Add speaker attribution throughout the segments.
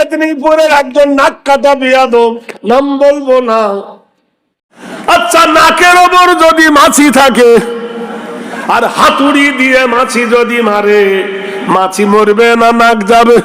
Speaker 1: মেদিনীপুরের একজন নাক কাটা বিয়াদব, নাম বলবো না। আচ্ছা, নাকের ওপর যদি মাছি থাকে আর হাতুড়ি দিয়ে মাছি যদি মারে, মাছি মরবে না নাক যাবে?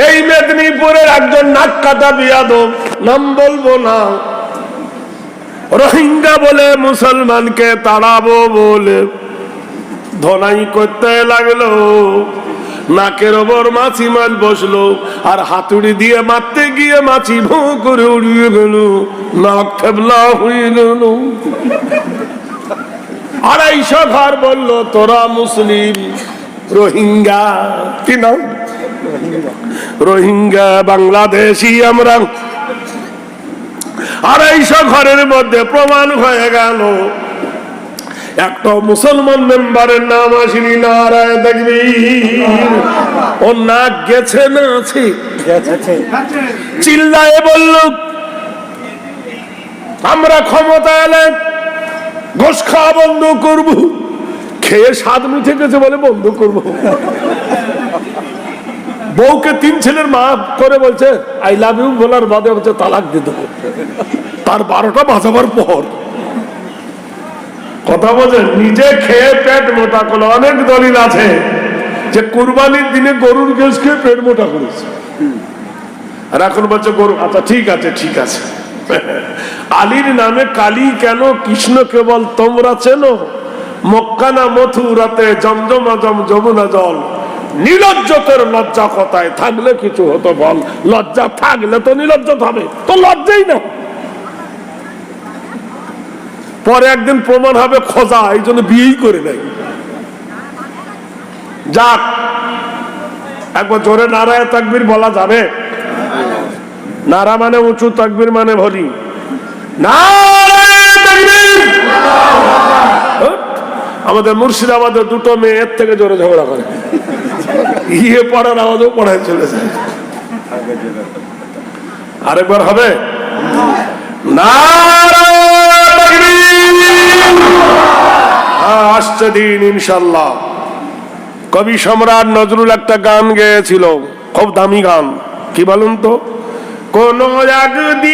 Speaker 1: এই মেদিনীপুরের একজন নাক কাটা বিয়াদব, নাম বলবো না, রোহিঙ্গা বলে মুসলমানকে তাড়াবো বলে ধনাই করতে লাগলো। নাকের ওপর মাছি মাছ বসলো আর হাতুড়ি দিয়ে মারতে গিয়ে মাছি ভো করে উড়িয়ে গেল, নাক থেবলা হয়ে গেল। 250 ঘর বললো তোরা মুসলিম, রোহিঙ্গা কি নাম, রোহিঙ্গা বাংলাদেশি আমরা। 250 ঘরের মধ্যে প্রমাণ হয়ে গেল একটা মুসলমান মেম্বারের নাম আসেনি। নারায়ে তাকবীর। ও নাক গেছে না আছে? চিল্লায়ে বলল, আমরা ক্ষমতা এলে ঘুষ খাওয়া বন্ধ করব। খেয়ে স্বাদ মিঠে গেছে বলে বন্ধ করব। বউকে 3 ছেলের মা করে বলছে আই লাভ ইউ বলার বাদে হচ্ছে তালাক দিয়ে দেবো। তার 12টা বাজাবার পর কথা বলছেন, নিজে খেয়ে পেট মোটা করলো। অনেক দলিল আছে যে কুরবানির দিনে গরুর গোশত খেয়ে পেট মোটা করেছে, আর এখন বলছে গরু। আচ্ছা ঠিক আছে ঠিক আছে, আলীর নামে কালী কেন, কৃষ্ণ কেবল তোমরা চেনো। মক্কা না মথুরাতে জমজমা যমুনা জল। নির্লজ্জতের লজ্জা কথায় থাকলে কিছু হতো বল, লজ্জা থাকলে তো নির্লজ্জত হবে, তো লজ্জাই না। পরে একদিন প্রমাণ হবে খোঁজা, এই জন্য বিয়েই করে নাই। যাক, একবার জোরে নারায়ে তাকবীর বলা যাবে? নারা মানে উঁচু, তাকবীর মানে ভলি। নারায়ে তাকবীর। আমাদের মুর্শিদাবাদের 2টো মেয়ে এর থেকে জোরে ঝগড়া করে, ইয়ে পড়ার আওয়াজও পড়ায় চলে যায়। আরেকবার হবে? নারায়ে তাকবীর। আসছে দিন ইনশাআল্লাহ। কবি সম্রাট নজরুল একটা গান গেয়েছিল, খুব দামি গান। কি বলুন তো? কোন একদিন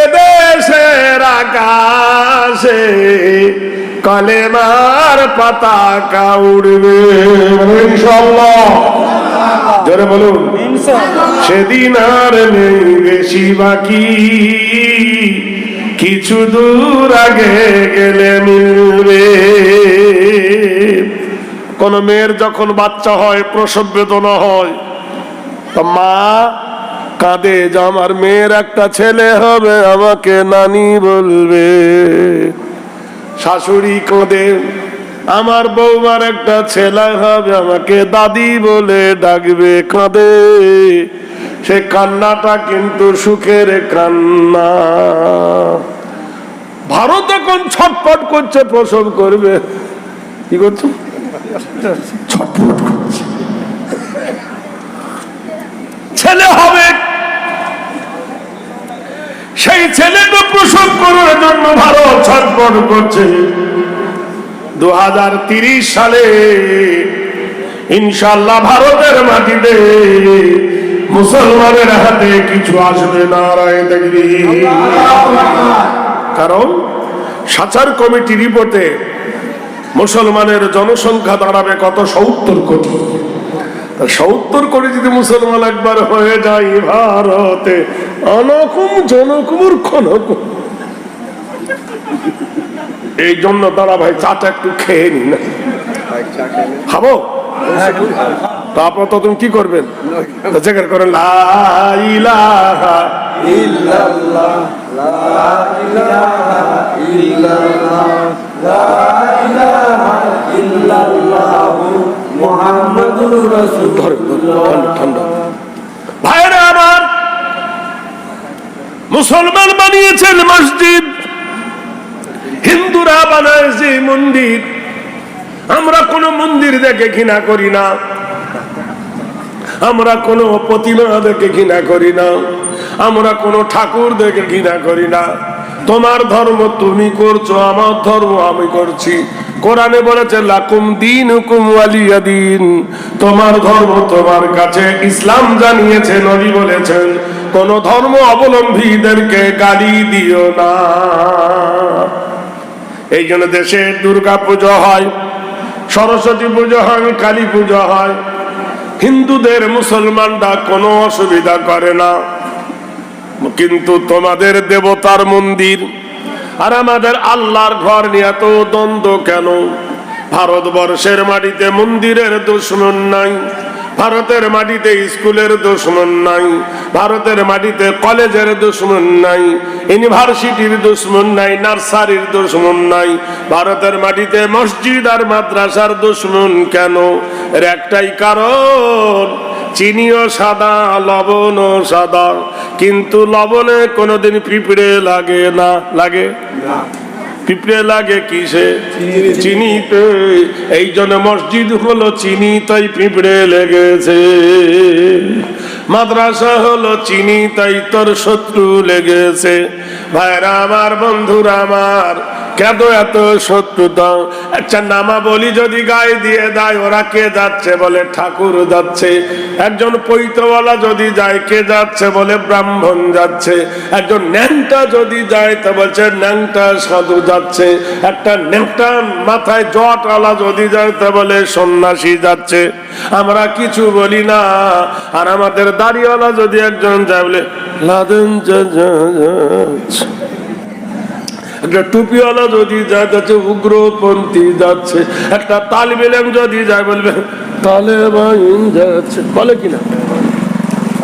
Speaker 1: এদেশের আকাশে কালেমার পতাকা উড়বে ইনশাআল্লাহ। জোরে বলুন সেদিন আর নেই বেশি বাকি, কিছু দূর আগে গেলে মিলবে। কোন মেয়ের যখন বাচ্চা হয়, প্রসব বেদনা হয়, তো মা কাঁদে যে আমার মেয়ের একটা ছেলে হবে, আমাকে নানি বলবে। শাশুড়ি কাঁদে আমার বৌমার একটা ছেলে হবে, আমাকে দাদি বলে ডাকবে। কাঁদে, সে কান্নাটা কিন্তু সুখের কান্না। ভারত এখন ছটফট করছে, প্রসব করবে। কি করছো? ছটফট করছে, ছেলে হবে। সেই ছেলেকে প্রসব করার জন্য ভারত ছটফট করছে। 2030 সালে ইনশাআল্লাহ ভারতের মাটিতে মুসলমানের হাতে কিছু আসবে। নারায়ে তাকবীর। কারণ সাচার কমিটি রিপোর্টে মুসলমানের জনসংখ্যা দাঁড়াবে কত? 70 কোটি। 70 কোটি যদি মুসলমান একবার হয়ে যায় ভারতে, অনকুম জনকুমুর খনকুম। এই জন্য দাঁড়া ভাই, চাটা একটু খেয়ে নি না, খাবো। তারপর তো তুমি কি করবেন? জিকির করেন লা ইলাহা ইল্লাল্লাহ, লা ইলাহা ইল্লাল্লাহ, লা ইলাহা ইল্লাল্লাহ, মুহাম্মাদুর রাসূলুল্লাহ। ঠান্ডা ভাইরা আমার, মুসলমান বানিয়েছেন মসজিদ, হিন্দুরা বানাইছে মন্দির। আমরা কোন মন্দির দেখে ঘৃণা করি না, আমরা কোন প্রতিমা দেখে ঘৃণা করি না, আমরা কোন ঠাকুর দেখে ঘৃণা করি না। তোমার ধর্ম তুমি করছো, আমার ধর্ম আমি করছি। কোরআনে বলেছে লাকুম দীনুকুম ওয়ালিয়া দীন, তোমার ধর্ম তোমার কাছে। ইসলাম জানিয়েছে, নবী বলেছেন কোন ধর্ম অবলম্বীদেরকে গালি দিও না। এই জন্য দেশে দুর্গা পুজো হয়, সরস্বতী পুজো হয়, কালী পুজো হয়। হিন্দুদের মুসলমানরা কোনো অসুবিধা করে না, কিন্তু তোমাদের দেবতার মন্দির আর আমাদের আল্লাহর ঘর নিয়ে এত দ্বন্দ্ব কেন? ভারতবর্ষের মাটিতে মন্দিরের দুশমন নাই, ভারতের মাটিতে স্কুলের দুশমন নাই, ভারতের মাটিতে কলেজের দুশমন নাই, ইউনিভার্সিটির দুশমন নাই, নার্সারির দুশমন নাই। ভারতের মাটিতে মসজিদ আর মাদ্রাসার দুশমন কেন? এর একটাই কারণ, চিনিও সাদা, লবণও সাদা, কিন্তু লবণে কোনোদিন পিঁপড়ে লাগে না। লাগে না? পিঁপড়ে লাগে কিসে? চিনিতে। এই জন্য মসজিদ হলো চিনি, তাই পিঁপড়ে লেগেছে। মাদ্রাসা হলো চিনি, তাই তোর শত্রু লেগেছে। ভাইরা আমার, বন্ধুরা আমার, কেন এত শত্রুতা? আচ্ছা, নামা বলি যদি গায়ে দিয়ে দেয়, ওরা কে যাচ্ছে? বলে ঠাকুর যাচ্ছে। একজন পৈতওয়ালা যদি যায়, কে যাচ্ছে? বলে ব্রাহ্মণ যাচ্ছে। একজন ন্যাংটা যদি যায়, তা বলছে ন্যাংটা সাধু যাচ্ছে। একটা ন্যাংটা মাথায় জটওয়ালা যদি যায়, তা বলে সন্ন্যাসী যাচ্ছে। আমরা কিছু বলি না। আর আমাদের দাড়িওয়ালা যদি একজন যায়, বলে লাদেন যাচ্ছে। একটা টুপিওয়ালা যদি যায়, যাচ্ছে উগ্রপন্থী যাচ্ছে। একটা তালিবে ইলম যদি যায়, বলবে তালেবান যাচ্ছে। বলে কিনা?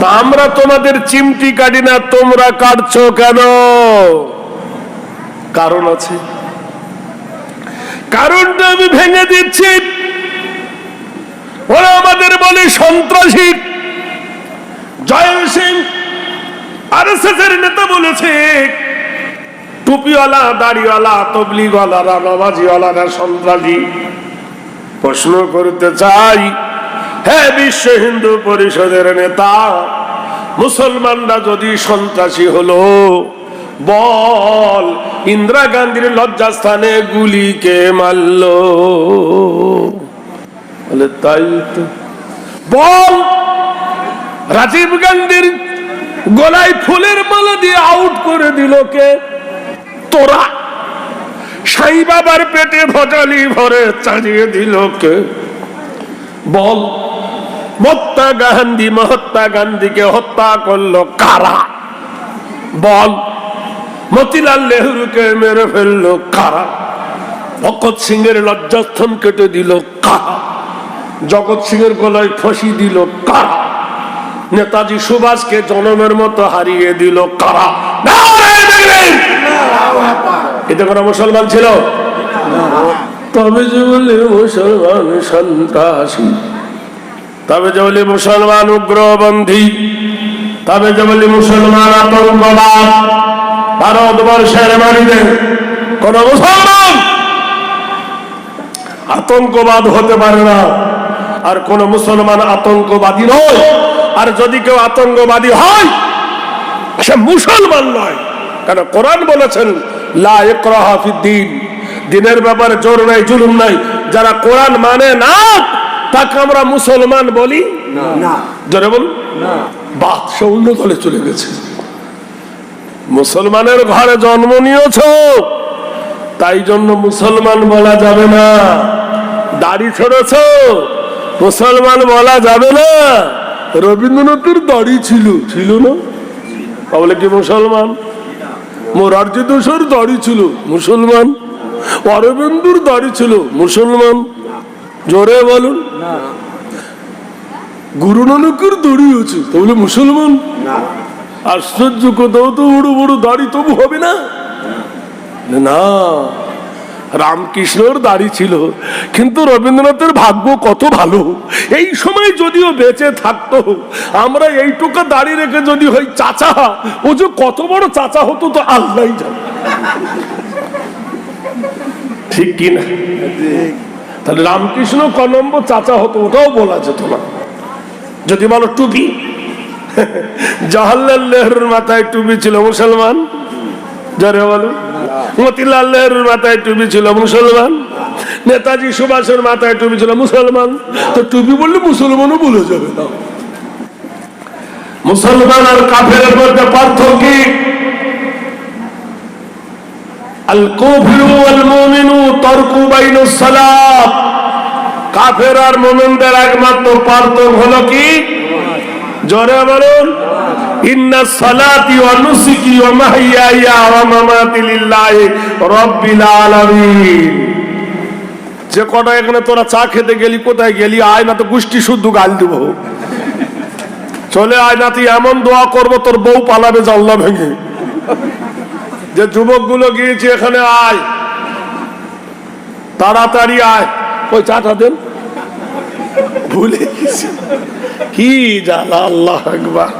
Speaker 1: তা আমরা তোমাদের চিমটি কাটি না, তোমরা কাটছো কেন? কারণ আছে, কারণটা আমি ভেঙে দিচ্ছি। ওরা আমাদের বলে সন্ত্রাসী। জয়েল সিং আরএসএস এর নেতা বলেছে টুপিওয়ালা, দাড়িওয়ালা, তবলিগওয়ালারা, নমাজিওয়ালারা সন্ত্রাসী। প্রশ্ন করতে চাই, হে বিশ্ব হিন্দু পরিষদের নেতা, মুসলমানরা যদি সন্ত্রাসী হলো, বল ইন্দিরা গান্ধীর লজ্জাস্থানে গুলিকে মারল। বলে তাই তো। বল রাজীব গান্ধীর গলায় ফুলের মালা দিয়ে আউট করে দিল কে? তোরা। সাই বাবার পেটে ভজালি ভরে চালিয়ে দিল কে? বল মহাত্মা গান্ধীকে হত্যা করলো কারা? বল মতিলাল নেহরুকে মেরে ফেললো কারা? ভগৎ সিং এর লজ্জাস্থান কেটে দিল কারা? জগৎ সিং এর গলায় ফাঁসি দিল কারা? নেতাজি সুভাষকে জনমের মতো হারিয়ে দিল কারা? এটা কোনো মুসলমান ছিল? তবে যে বলে মুসলমান সন্ত্রাসী, তবে যে বলে মুসলমান উগ্রপন্থী, তবে যে বলে মুসলমান আতঙ্কবাদ। ভারতবর্ষের মাটিতে কোন মুসলমান আতঙ্কবাদ হতে পারে না, আর কোন মুসলমান আতঙ্কবাদী নয়। আর যদি কেউ আতঙ্কবাদী হয়, সে মুসলমান নয়। কারণ কোরআন বলেছেন লা ইকরাহা ফিদ্দীন, দিনের ব্যাপারে জোর নাই, জুলুম নাই। যারা কোরআন মানে না, তাকে আমরা মুসলমান বলি না। জোরে বল না। বাহ, সে অন্য দলে চলে গেছে। মুসলমানের ঘরে জন্ম নিয়েছ, তাই জন্য মুসলমান বলা যাবে না। দাড়ি ছড়েছ, মুসলমান বলা যাবে না। রবীন্দ্রনাথের দাড়ি ছিল না, তাহলে কি মুসলমান? মোরারজি দেশের দাড়ি ছিল, মুসলমান। অরবিন্দুর দাড়ি ছিল, মুসলমান। জোরে বলুন। গুরু নানকের দাড়ি আছে, তাহলে মুসলমান? আশ্চর্য কোথাও তো বড় বড় দাড়ি, তবু হবে না? না, রামকৃষ্ণর দাড়ি ছিল, কিন্তু রবীন্দ্রনাথের ভাগ্য কত ভালো, এই সময় যদিও বেঁচে থাকতো, আমরা এইটুকু দাড়ি রেখে যদি হই চাচা, ও যে কত বড় চাচা হতো তো আল্লাহ জানে। ঠিক কিনা? তাহলে রামকৃষ্ণ ক নম্বর চাচা হতো ওটাও বলা যেত না। যদি বলো টুপি, জাওহরলাল নেহরুর মাথায় টুপি ছিল, মুসলমান? জোরে বলুন। মতিলাল নেহরুর মাথায় টুপি ছিল, মুসলমান। নেতাজি সুভাষের মাথায় টুপি ছিল, মুসলমান। তো টুপি বললে মুসলমানও ভুলে যাবে না। মুসলমান আর কাফেরের মধ্যে পার্থক্য কি? আল কাফিরু ওয়াল মুমিনু তারকু বাইনাস সালাত। কাফের আর মুমিনদের একমাত্র পার্থক্য হলো কি? জোরে বলুন। ইন্নাস সালাতি ওয়া নুসুকি ওয়া মাহইয়ায়া ওয়া মামাতি লিল্লাহি রাব্বিল আলামিন। যে কটা এখানে তোরা চা খেতে গেলি, কোথায় গেলি? আয় না তো গোষ্ঠী শুদ্ধ গাল দিব। চলে আয় না, তুই এমন দোয়া করবো তোর বউ পালাবে জানলা ভেঙে। যে যুবক গুলো গিয়েছে এখানে, আয় তাড়াতাড়ি আয়, ওই চাটা দেন। ভুলে গেছি, কি জ্বালা। আল্লাহু আকবার।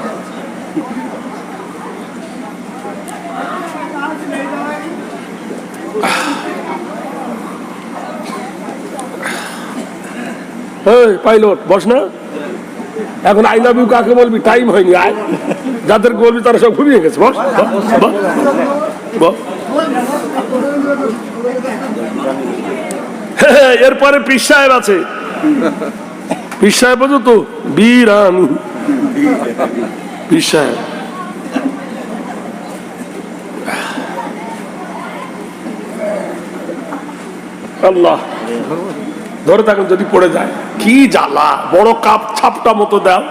Speaker 1: পাইলট বস না, এখন আই লাভ ইউ কাকে বলবি? টাইম হয়নি। আয়, যাদের বলবি তারা সব ঘুমিয়ে গেছে। বস। এরপরে পীর সাহেব আছে। পীর সাহেব বোঝো তো, বীরানু পীর সাহেব। আল্লাহ ধরে থাকুন, যদি পড়ে যায় কি জ্বালা। বড় কাপ ছাপটা মতো দাও।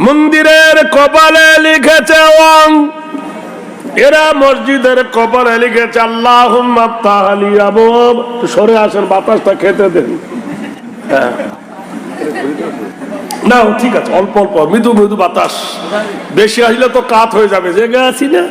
Speaker 1: মন্দিরের কপালে লিখেছে ওয়াং, এরা মসজিদের কপালে লিখেছে আল্লাহুম্মা তাআলি আবওয়াব। সরে আসেন, বাতাসটা খেতে দেন। হ্যাঁ না ঠিক আছে, অল্প অল্প মৃদু মৃদু বাতাস। বেশি আসলে তো কাত হয়ে যাবে। জেগে আছি না,